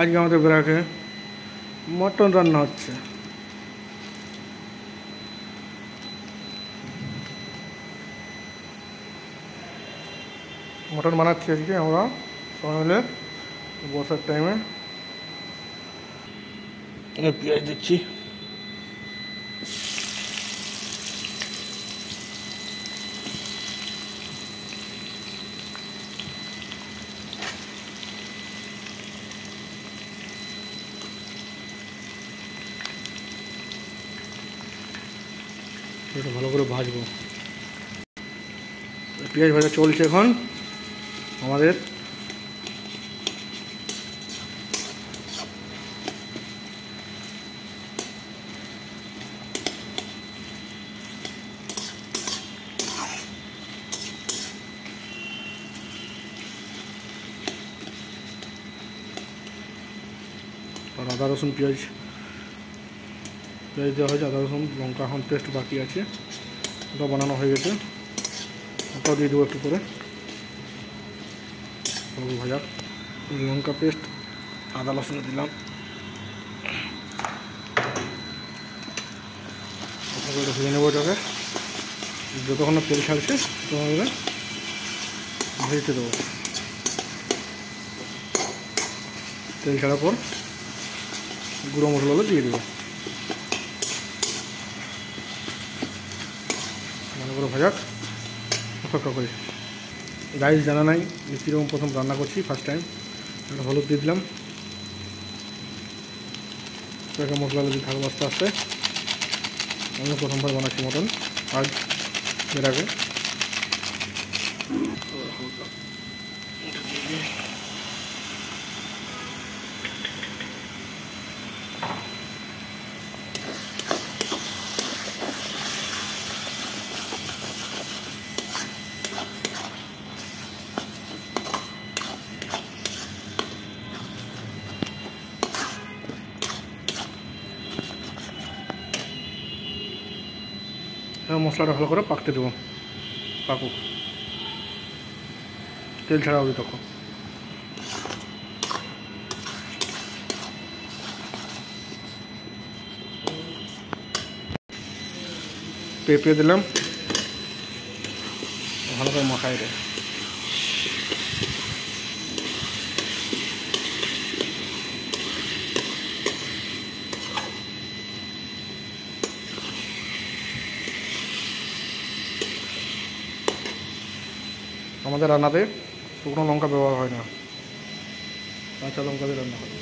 আজকে আমাদের ব্রাকে মটন রান্না হচ্ছে। মটন বানাচ্ছি আজকে আমরা সবাই মিলে বর্ষার টাইমে। পেঁয়াজ দিচ্ছি, এটা ভালো করে ভাজবো। পেঁয়াজ ভাজা চলছে এখন আমাদের। আর আদা রসুন পেঁয়াজ দেওয়া হয়েছে। আদা রসুন লঙ্কা এখন পেস্ট বাকি আছে, ওটা বানানো হয়ে গেছে। ওটাও দিয়ে দেবো একটু করে ভাজা। লঙ্কা পেস্ট আদা রসুন দিলাম, ভেজে নেবো এটাকে। যতক্ষণ না তেল ছাড়ছে ততক্ষণ ভেজতে দেবো। তেল ছাড়ার পর গুঁড়ো মশলাগুলো দিয়ে দেবো, ভালো করে ভাজাক অপেক্ষা করি। রাইস জানা নাই কীরকম, প্রথম রান্না করছি ফার্স্ট টাইম। একটা হলুদ দিয়ে দিলাম, মশলা দিয়ে থাকবো আস্তে আস্তে। আমি প্রথমবার বানাচ্ছি মটন আজ এর আগে। মশলাটা ভালো করে পাকতে দেবো, পাকুক, তেল ছাড়া হবে তখন। পেঁপে দিলাম, ভালো করে মাখাই দেয়। আমাদের রান্নাতে শুকনো লঙ্কা ব্যবহার হয় না, কাঁচা লঙ্কা দিয়ে রান্না হয়।